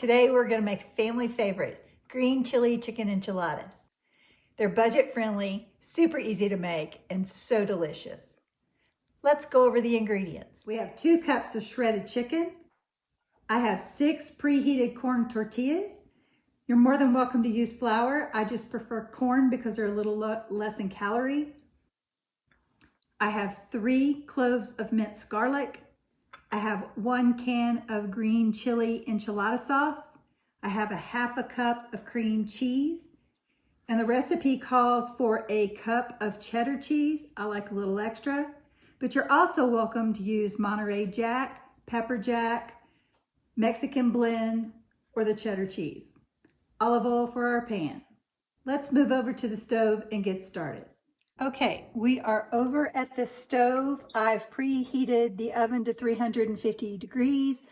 Today we're going to make a family favorite, green chili chicken enchiladas. They're budget friendly, super easy to make, and so delicious. Let's go over the ingredients. We have 2 cups of shredded chicken. I have 6 preheated corn tortillas. You're more than welcome to use flour. I just prefer corn because they're a little less in calorie. I have 3 cloves of minced garlic. I have 1 can of green chili enchilada sauce. I have a half a cup of cream cheese. And the recipe calls for a cup of cheddar cheese. I like a little extra. But you're also welcome to use Monterey Jack, pepper jack, Mexican blend, or the cheddar cheese. Olive oil for our pan. Let's move over to the stove and get started. Okay, we are over at the stove. I've preheated the oven to 350 degrees.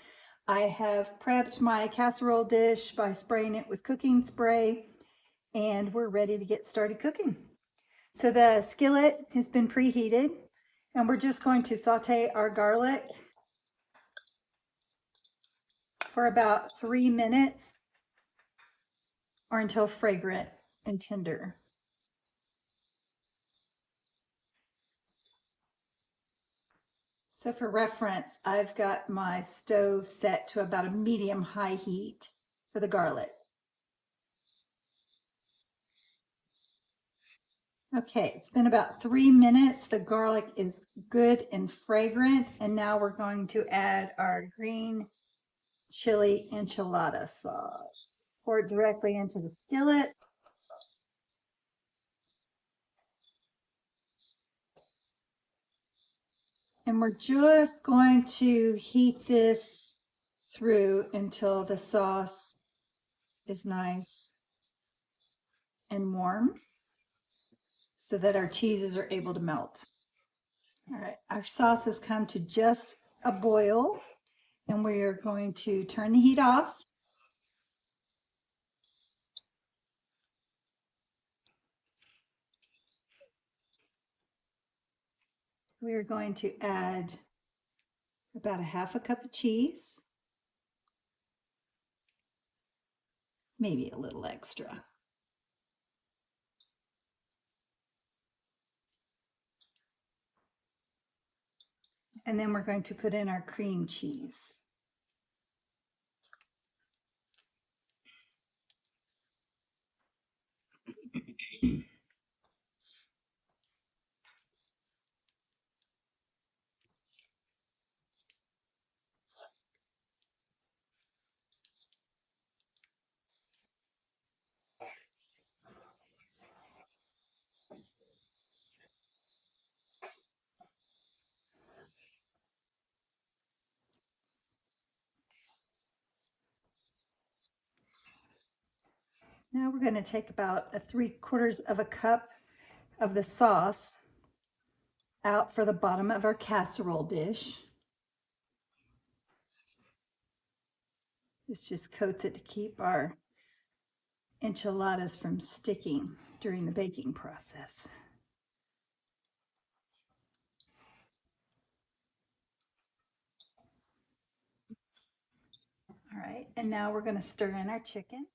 I have prepped my casserole dish by spraying it with cooking spray, and we're ready to get started cooking. So the skillet has been preheated, and we're just going to saute our garlic for about 3 minutes or until fragrant and tender. So for reference, I've got my stove set to about a medium-high heat for the garlic. Okay, it's been about 3 minutes. The garlic is good and fragrant. And now we're going to add our green chili enchilada sauce. Pour it directly into the skillet. And we're just going to heat this through until the sauce is nice and warm so that our cheeses are able to melt. All right, our sauce has come to just a boil, and we are going to turn the heat off. We are going to add about a half a cup of cheese, maybe a little extra. And then we're going to put in our cream cheese. Now we're going to take about 3/4 of a cup of the sauce out for the bottom of our casserole dish. This just coats it to keep our enchiladas from sticking during the baking process. All right, and now we're going to stir in our chicken.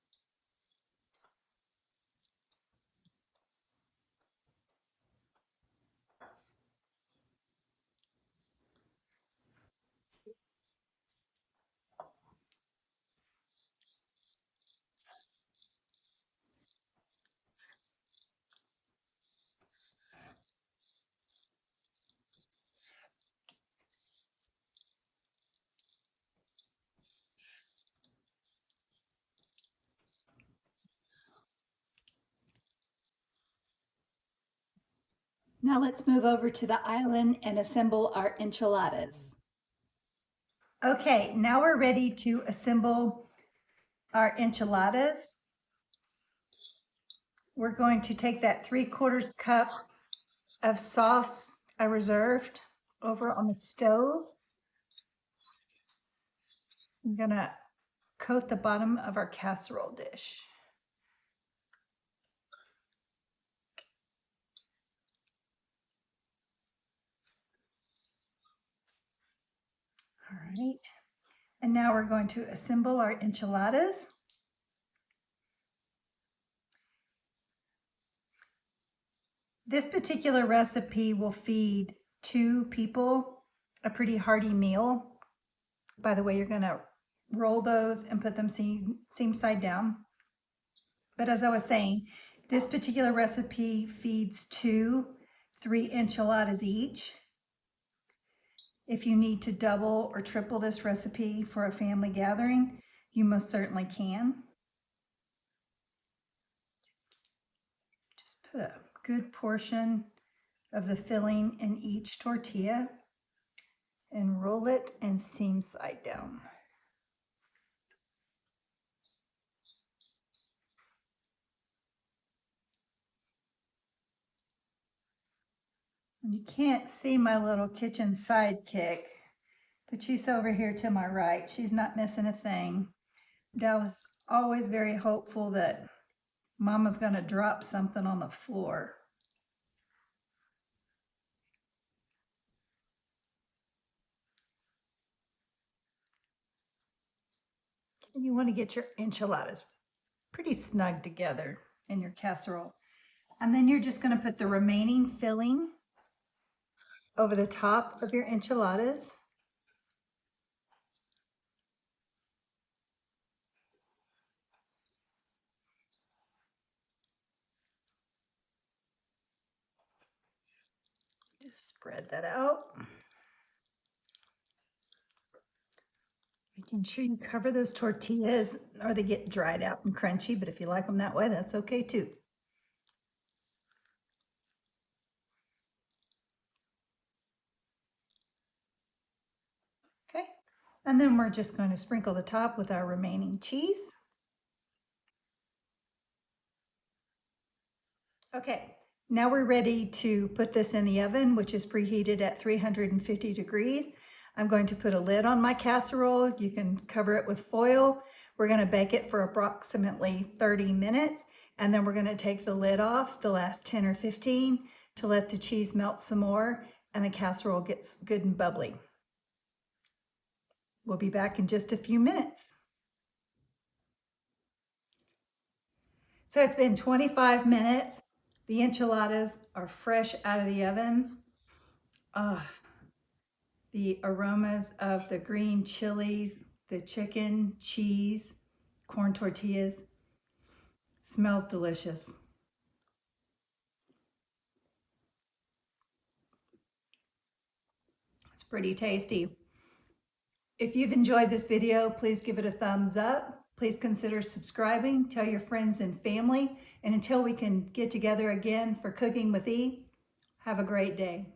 Now let's move over to the island and assemble our enchiladas. Okay, now we're ready to assemble our enchiladas. We're going to take that 3/4 cup of sauce I reserved over on the stove. I'm gonna coat the bottom of our casserole dish. All right, And now we're going to assemble our enchiladas. This particular recipe will feed 2 people a pretty hearty meal. By the way, you're gonna roll those and put them seam side down. But as I was saying, this particular recipe feeds 3 enchiladas each. If you need to double or triple this recipe for a family gathering, you most certainly can. Just put a good portion of the filling in each tortilla and roll it and seam side down. And you can't see my little kitchen sidekick, but she's over here to my right. She's not missing a thing. Dallas always very hopeful that Mama's gonna drop something on the floor. And you want to get your enchiladas pretty snug together in your casserole. And then you're just going to put the remaining filling over the top of your enchiladas. Just spread that out. Making sure you cover those tortillas or they get dried out and crunchy, but if you like them that way, that's okay too. Okay, and then we're just going to sprinkle the top with our remaining cheese. Okay, now we're ready to put this in the oven, which is preheated at 350 degrees. I'm going to put a lid on my casserole. You can cover it with foil. We're going to bake it for approximately 30 minutes, and then we're going to take the lid off the last 10 or 15 to let the cheese melt some more and the casserole gets good and bubbly. We'll be back in just a few minutes. So it's been 25 minutes. The enchiladas are fresh out of the oven. The aromas of the green chilies, the chicken, cheese, corn tortillas, smells delicious. It's pretty tasty. If you've enjoyed this video, please give it a thumbs up. Please consider subscribing, tell your friends and family, and until we can get together again for Cooking with E, have a great day.